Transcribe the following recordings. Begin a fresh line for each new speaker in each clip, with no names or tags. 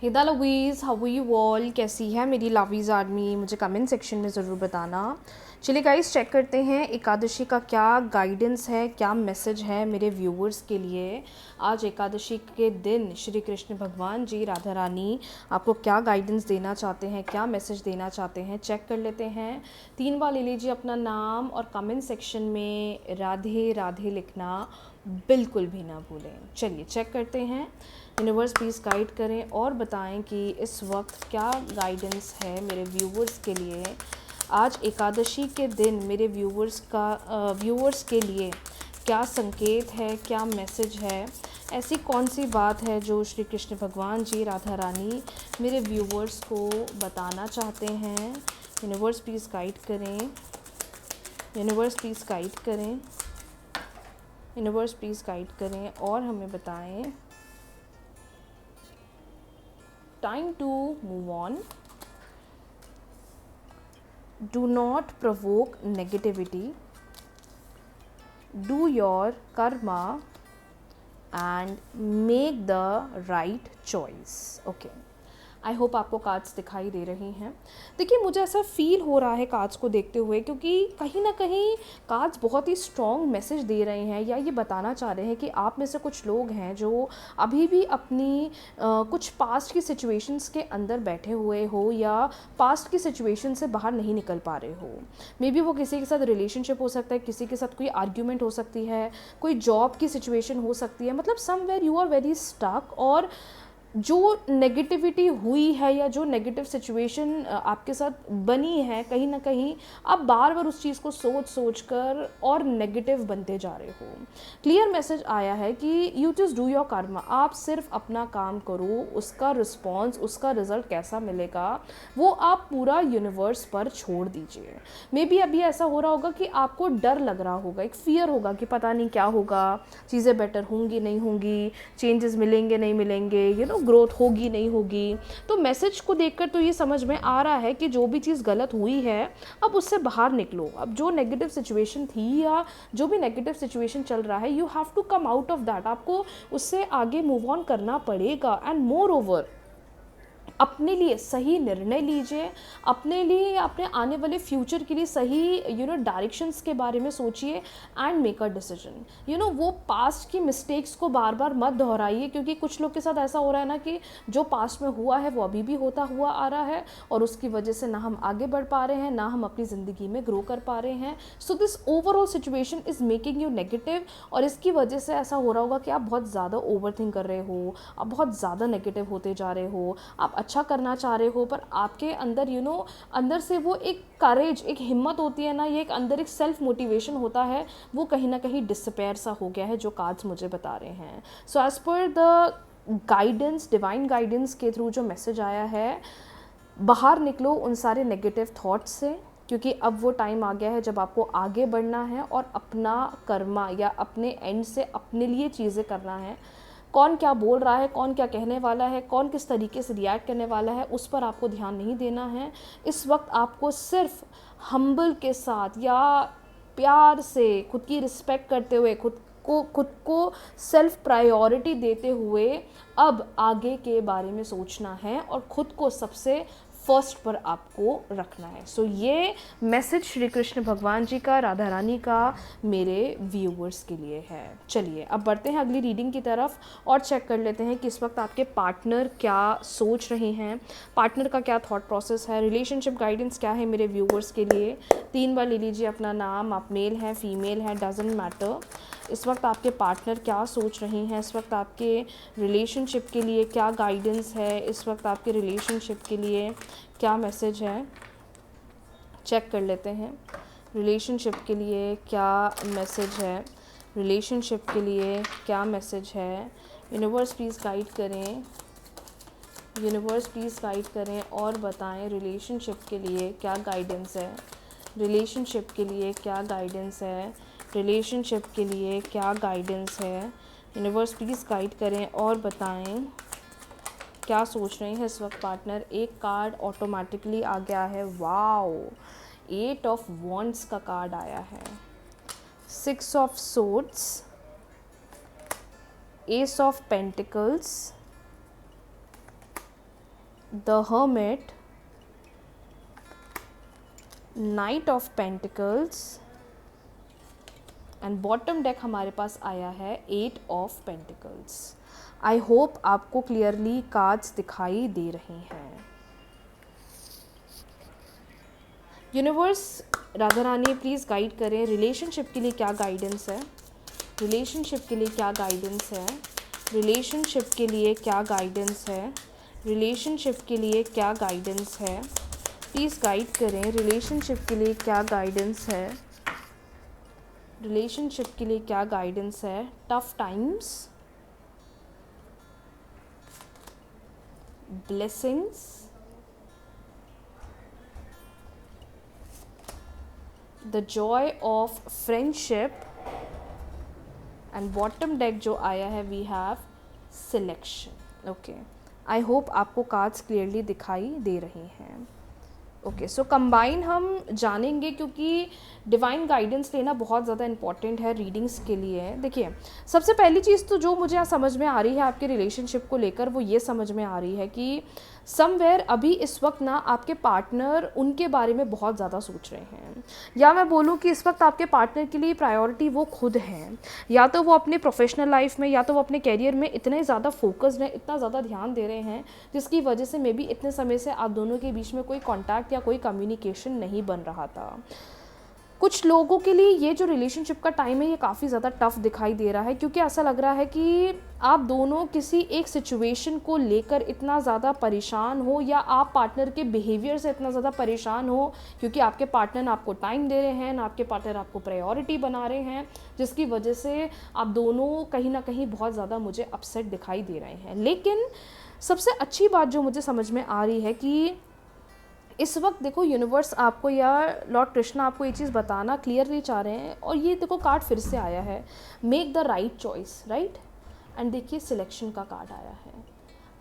हिदा लवीज़, how you all, कैसी है मेरी लवीज़ आर्मी, मुझे कमेंट सेक्शन में ज़रूर बताना। चलिए गाइस, चेक करते हैं एकादशी का क्या गाइडेंस है, क्या मैसेज है मेरे व्यूवर्स के लिए। आज एकादशी के दिन श्री कृष्ण भगवान जी, राधा रानी आपको क्या गाइडेंस देना चाहते हैं, क्या मैसेज देना चाहते हैं, चेक कर लेते हैं। 3 बार ले लीजिए अपना नाम और कमेंट सेक्शन में राधे राधे लिखना बिल्कुल भी ना भूलें। चलिए चेक करते हैं। यूनिवर्स प्लीज़ गाइड करें और बताएं कि इस वक्त क्या गाइडेंस है मेरे व्यूवर्स के लिए। आज एकादशी के दिन मेरे व्यूवर्स के लिए क्या संकेत है, क्या मैसेज है, ऐसी कौन सी बात है जो श्री कृष्ण भगवान जी, राधा रानी मेरे व्यूवर्स को बताना चाहते हैं। यूनिवर्स प्लीज़ गाइड करें, यूनिवर्स प्लीज़ गाइड करें, यूनिवर्स प्लीज़ गाइड करें और हमें बताएं। Time to move on. Do not provoke negativity. Do your karma and make the right choice. Okay. I hope आपको कार्ड्स दिखाई दे रही हैं। देखिए, मुझे ऐसा फील हो रहा है कार्ड्स को देखते हुए, क्योंकि कहीं ना कहीं कार्ड्स बहुत ही स्ट्रॉन्ग मैसेज दे रहे हैं या ये बताना चाह रहे हैं कि आप में से कुछ लोग हैं जो अभी भी अपनी कुछ पास्ट की सिचुएशंस के अंदर बैठे हुए हो या पास्ट की सिचुएशन से बाहर नहीं निकल पा रहे हो। मे बी वो किसी के साथ रिलेशनशिप हो सकता है, किसी के साथ कोई आर्ग्यूमेंट हो सकती है, कोई जॉब की सिचुएशन हो सकती है। मतलब somewhere you are very stuck, और जो नेगेटिविटी हुई है या जो नेगेटिव सिचुएशन आपके साथ बनी है, कहीं ना कहीं आप बार बार उस चीज़ को सोच कर और नेगेटिव बनते जा रहे हो। क्लियर मैसेज आया है कि you just do your Karma. आप सिर्फ अपना काम करो, उसका रिस्पॉन्स, उसका रिजल्ट कैसा मिलेगा वो आप पूरा यूनिवर्स पर छोड़ दीजिए। मे बी अभी ऐसा हो रहा होगा कि आपको डर लग रहा होगा, एक फियर होगा कि पता नहीं क्या होगा, चीज़ें बेटर होंगी नहीं होंगी, चेंजेस मिलेंगे नहीं मिलेंगे, ग्रोथ होगी नहीं होगी। तो मैसेज को देखकर तो ये समझ में आ रहा है कि जो भी चीज़ गलत हुई है अब उससे बाहर निकलो। अब जो नेगेटिव सिचुएशन थी या जो भी नेगेटिव सिचुएशन चल रहा है, you have to come out of that. आपको उससे आगे मूव ऑन करना पड़ेगा। एंड मोर ओवर अपने लिए सही निर्णय लीजिए, अपने लिए या अपने आने वाले फ्यूचर के लिए सही डायरेक्शंस के बारे में सोचिए एंड मेक अ डिसीजन। वो पास्ट की मिस्टेक्स को बार बार मत दोहराइए, क्योंकि कुछ लोग के साथ ऐसा हो रहा है ना कि जो पास्ट में हुआ है वो अभी भी होता हुआ आ रहा है और उसकी वजह से ना हम आगे बढ़ पा रहे हैं, ना हम अपनी ज़िंदगी में ग्रो कर पा रहे हैं। So this overall situation is making you negative, और इसकी वजह से ऐसा हो रहा होगा कि आप बहुत ज़्यादा ओवर थिंक कर रहे हो, आप बहुत ज़्यादा नेगेटिव होते जा रहे हो, आप अच्छा करना चाह रहे हो पर आपके अंदर अंदर से वो एक करेज, एक हिम्मत होती है ना, ये एक अंदर एक सेल्फ मोटिवेशन होता है, वो कहीं ना कहीं डिसअपेयर सा हो गया है, जो कार्ड्स मुझे बता रहे हैं। So as per the guidance, divine guidance के थ्रू जो मैसेज आया है, बाहर निकलो उन सारे नेगेटिव थॉट्स से, क्योंकि अब वो टाइम आ गया है जब आपको आगे बढ़ना है और अपना कर्मा या अपने एंड से अपने लिए चीज़ें करना है। कौन क्या बोल रहा है, कौन क्या कहने वाला है, कौन किस तरीके से रिएक्ट करने वाला है, उस पर आपको ध्यान नहीं देना है। इस वक्त आपको सिर्फ हम्बल के साथ या प्यार से, खुद की रिस्पेक्ट करते हुए, खुद को सेल्फ प्रायोरिटी देते हुए अब आगे के बारे में सोचना है और खुद को सबसे फर्स्ट पर आपको रखना है। सो ये मैसेज श्री कृष्ण भगवान जी का, राधा रानी का मेरे व्यूवर्स के लिए है। चलिए अब बढ़ते हैं अगली रीडिंग की तरफ और चेक कर लेते हैं कि इस वक्त आपके पार्टनर क्या सोच रहे हैं, पार्टनर का क्या थॉट प्रोसेस है, रिलेशनशिप गाइडेंस क्या है मेरे व्यूवर्स के लिए। 3 बार ले लीजिए अपना नाम, आप मेल हैं, फीमेल हैं, डजेंट मैटर। इस वक्त आपके पार्टनर क्या सोच रहे हैं, इस वक्त आपके रिलेशनशिप के लिए क्या गाइडेंस है, इस वक्त आपके रिलेशनशिप के लिए क्या मैसेज है, चेक कर लेते हैं। रिलेशनशिप के लिए क्या मैसेज है, रिलेशनशिप के लिए क्या मैसेज है। यूनिवर्स प्लीज़ गाइड करें, यूनिवर्स प्लीज़ गाइड करें और बताएं रिलेशनशिप के लिए क्या गाइडेंस है, रिलेशनशिप के लिए क्या गाइडेंस है, रिलेशनशिप के लिए क्या गाइडेंस है। यूनिवर्स प्लीज़ गाइड करें और बताएं क्या सोच रहे हैं इस वक्त पार्टनर। एक कार्ड ऑटोमेटिकली आ गया है, वाओ, 8 ऑफ वॉन्ड्स का कार्ड आया है, 6 of swords, S of pentacles, the hermit, night of pentacles and bottom deck हमारे पास आया है 8 ऑफ पेंटिकल्स। आई होप आपको क्लियरली कार्ड्स दिखाई दे रही हैं। Universe, Radha Rani please guide करें, रिलेशनशिप के लिए क्या गाइडेंस है, रिलेशनशिप के लिए क्या गाइडेंस है, रिलेशनशिप के लिए क्या गाइडेंस है, रिलेशनशिप के लिए क्या गाइडेंस है, प्लीज़ गाइड करें, रिलेशनशिप के लिए क्या गाइडेंस है, रिलेशनशिप के लिए क्या गाइडेंस है। Tough times, blessings, the joy of friendship and bottom deck जो आया है we have selection. Okay, I hope आपको कार्ड्स क्लियरली दिखाई दे रही हैं। ओके, सो कंबाइन हम जानेंगे क्योंकि डिवाइन गाइडेंस लेना बहुत ज़्यादा इंपॉर्टेंट है रीडिंग्स के लिए। देखिए, सबसे पहली चीज़ तो जो मुझे समझ में आ रही है आपके रिलेशनशिप को लेकर, वो ये समझ में आ रही है कि समवेयर अभी इस वक्त ना आपके पार्टनर उनके बारे में बहुत ज़्यादा सोच रहे हैं, या मैं बोलूँ कि इस वक्त आपके पार्टनर के लिए प्रायोरिटी वो खुद हैं, या तो वो अपने प्रोफेशनल लाइफ में या तो वो अपने कैरियर में इतने ज़्यादा फोकस्ड हैं, इतना ज़्यादा ध्यान दे रहे हैं, जिसकी वजह से मे बी इतने समय से आप दोनों के बीच में कोई कॉन्टैक्ट या कोई कम्युनिकेशन नहीं बन रहा था। कुछ लोगों के लिए ये जो रिलेशनशिप का टाइम है ये काफ़ी ज़्यादा टफ दिखाई दे रहा है, क्योंकि ऐसा लग रहा है कि आप दोनों किसी एक सिचुएशन को लेकर इतना ज़्यादा परेशान हो, या आप पार्टनर के बिहेवियर से इतना ज़्यादा परेशान हो, क्योंकि आपके पार्टनर आपको टाइम दे रहे हैं ना, आपके पार्टनर आपको प्रायोरिटी बना रहे हैं, जिसकी वजह से आप दोनों कहीं ना कहीं बहुत ज़्यादा मुझे अपसेट दिखाई दे रहे हैं। लेकिन सबसे अच्छी बात जो मुझे समझ में आ रही है कि इस वक्त देखो यूनिवर्स आपको या लॉर्ड कृष्णा आपको ये चीज़ बताना क्लियरली चाह रहे हैं, और ये देखो कार्ड फिर से आया है, make the right choice, right. And देखिए सिलेक्शन का कार्ड आया है।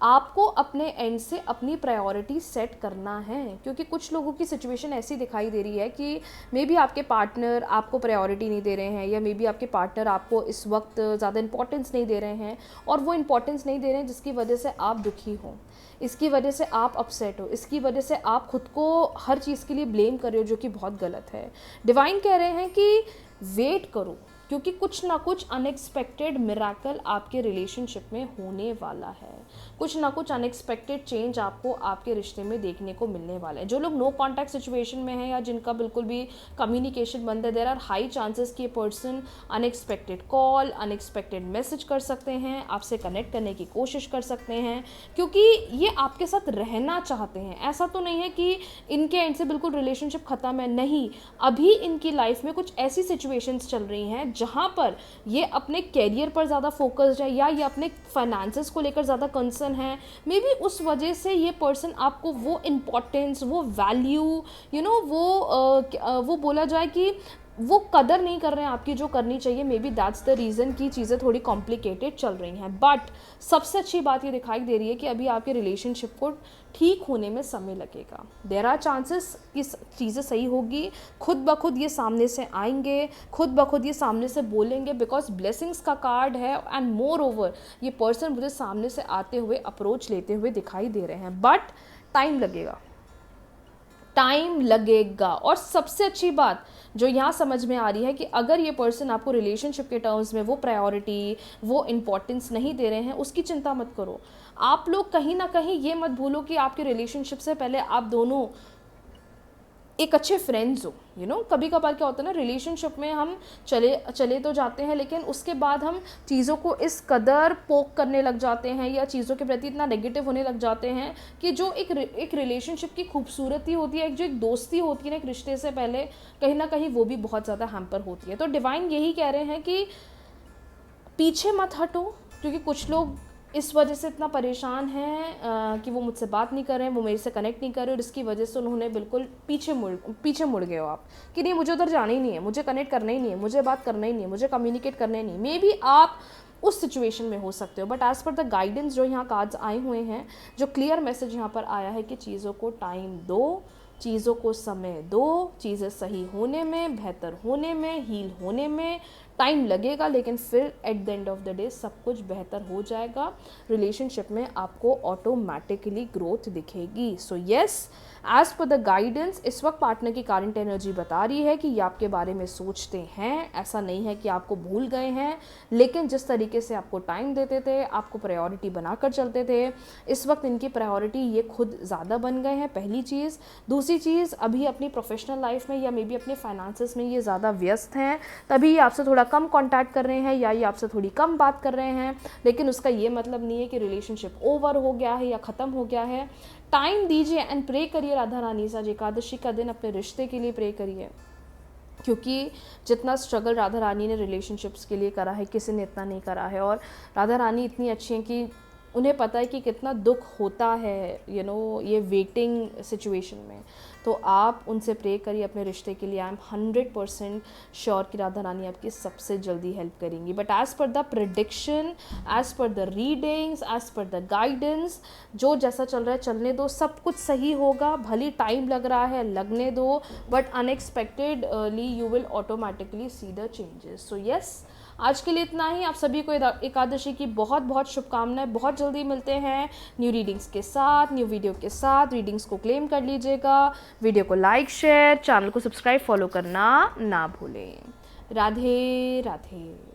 आपको अपने एंड से अपनी प्रायोरिटी सेट करना है, क्योंकि कुछ लोगों की सिचुएशन ऐसी दिखाई दे रही है कि मे बी आपके पार्टनर आपको प्रायोरिटी नहीं दे रहे हैं, या मे बी आपके पार्टनर आपको इस वक्त ज़्यादा इंपॉर्टेंस नहीं दे रहे हैं, और वो इंपॉर्टेंस नहीं दे रहे हैं जिसकी वजह से आप दुखी हो, इसकी वजह से आप अपसेट हो, इसकी वजह से आप खुद को हर चीज़ के लिए ब्लेम कर रहे हो, जो कि बहुत गलत है। डिवाइन कह रहे हैं कि वेट करो, क्योंकि कुछ ना कुछ अनएक्सपेक्टेड मिराकल आपके रिलेशनशिप में होने वाला है, कुछ ना कुछ अनएक्सपेक्टेड चेंज आपको आपके रिश्ते में देखने को मिलने वाला है। जो लोग नो कॉन्टैक्ट सिचुएशन में हैं, या जिनका बिल्कुल भी कम्युनिकेशन बंद है, देयर आर हाई चांसेस कि ये person unexpected call, unexpected message कर सकते हैं, आपसे कनेक्ट करने की कोशिश कर सकते हैं, क्योंकि ये आपके साथ रहना चाहते हैं। ऐसा तो नहीं है कि इनके एंड से बिल्कुल रिलेशनशिप ख़त्म है, नहीं, अभी इनकी लाइफ में कुछ ऐसी सिचुएशंस चल रही हैं जहाँ पर ये अपने कैरियर पर ज़्यादा फोकस्ड है, या ये अपने फाइनेंसेस को लेकर ज़्यादा कंसर्न है। मे बी उस वजह से ये पर्सन आपको वो इम्पोर्टेंस, वो वैल्यू, यू नो, वो बोला जाए कि वो कदर नहीं कर रहे हैं आपकी जो करनी चाहिए। May be that's the reason कि चीज़ें थोड़ी कॉम्प्लिकेटेड चल रही हैं। बट सबसे अच्छी बात ये दिखाई दे रही है कि अभी आपके रिलेशनशिप को ठीक होने में समय लगेगा। देयर आर चांसेस कि चीज़ें सही होगी, खुद ब खुद ये सामने से आएंगे, खुद ब खुद ये सामने से बोलेंगे, बिकॉज ब्लेसिंग्स का कार्ड है। एंड मोर ओवर ये पर्सन मुझे सामने से आते हुए अप्रोच लेते हुए दिखाई दे रहे हैं, बट टाइम लगेगा, टाइम लगेगा। और सबसे अच्छी बात जो यहाँ समझ में आ रही है कि अगर ये पर्सन आपको रिलेशनशिप के टर्म्स में वो प्रायोरिटी, वो इम्पोर्टेंस नहीं दे रहे हैं, उसकी चिंता मत करो। आप लोग कहीं ना कहीं ये मत भूलो कि आपके रिलेशनशिप से पहले आप दोनों एक अच्छे फ्रेंड्स हो। यू नो, कभी कभार क्या होता है ना, रिलेशनशिप में हम चले तो जाते हैं, लेकिन उसके बाद हम चीज़ों को इस कदर पोक करने लग जाते हैं, या चीज़ों के प्रति इतना नेगेटिव होने लग जाते हैं कि जो एक रिलेशनशिप की खूबसूरती होती है, जो एक दोस्ती होती है ना एक रिश्ते से पहले, कहीं ना कहीं वो भी बहुत ज़्यादा हैम्पर होती है। तो डिवाइन यही कह रहे हैं कि पीछे मत हटो, क्योंकि कुछ लोग इस वजह से इतना परेशान हैं कि वो मुझसे बात नहीं कर रहे हैं, वो मेरे से कनेक्ट नहीं कर रहे, और इसकी वजह से उन्होंने बिल्कुल पीछे मुड़ गए हो आप कि नहीं, मुझे उधर जाना ही नहीं है, मुझे कनेक्ट करना ही नहीं है, मुझे बात करना ही नहीं है, मुझे कम्युनिकेट करना ही नहीं। मे बी आप उस सिचुएशन में हो सकते हो, but as per the guidance जो यहाँ कार्ड्स आए हुए हैं, जो क्लियर मैसेज यहाँ पर आया है कि चीज़ों को टाइम दो, चीज़ों को समय दो, चीज़ें सही होने में, बेहतर होने में, हील होने में टाइम लगेगा, लेकिन फिर at the end of the day सब कुछ बेहतर हो जाएगा। रिलेशनशिप में आपको ऑटोमेटिकली ग्रोथ दिखेगी। So yes, as per the guidance इस वक्त पार्टनर की करंट एनर्जी बता रही है कि ये आपके बारे में सोचते हैं। ऐसा नहीं है कि आपको भूल गए हैं, लेकिन जिस तरीके से आपको टाइम देते थे, आपको प्रायोरिटी बनाकर चलते थे, इस वक्त इनकी प्रायोरिटी ये खुद ज़्यादा बन गए हैं, पहली चीज़। दूसरी चीज़, अभी अपनी प्रोफेशनल लाइफ में या मे बी अपने फाइनेंसेस में ये ज़्यादा व्यस्त हैं, तभी ये आपसे थोड़ा कम कॉन्टैक्ट कर रहे हैं या ये आपसे थोड़ी कम बात कर रहे हैं। लेकिन उसका ये मतलब नहीं है कि रिलेशनशिप ओवर हो गया है या ख़त्म हो गया है। टाइम दीजिए एंड प्रे करिए राधा रानी से। आज एकादशी का दिन अपने रिश्ते के लिए प्रे करिए, क्योंकि जितना स्ट्रगल राधा रानी ने रिलेशनशिप्स के लिए करा है, किसी ने इतना नहीं करा है। और राधा रानी इतनी अच्छी हैं कि उन्हें पता है कि कितना दुख होता है ये वेटिंग सिचुएशन में। तो आप उनसे प्रे करिए अपने रिश्ते के लिए। आई एम 100% श्योर कि राधा रानी आपकी सबसे जल्दी हेल्प करेंगी। But as per the prediction, as per the readings, as per the guidance, जो जैसा चल रहा है चलने दो, सब कुछ सही होगा। भले टाइम लग रहा है, लगने दो, but unexpectedly you will automatically see the changes. So yes, आज के लिए इतना ही। आप सभी को एकादशी की बहुत बहुत शुभकामनाएं। बहुत जल्दी मिलते हैं न्यू रीडिंग्स के साथ, न्यू वीडियो के साथ। रीडिंग्स को क्लेम कर लीजिएगा, वीडियो को लाइक, शेयर, चैनल को सब्सक्राइब, फॉलो करना ना भूलें। राधे राधे।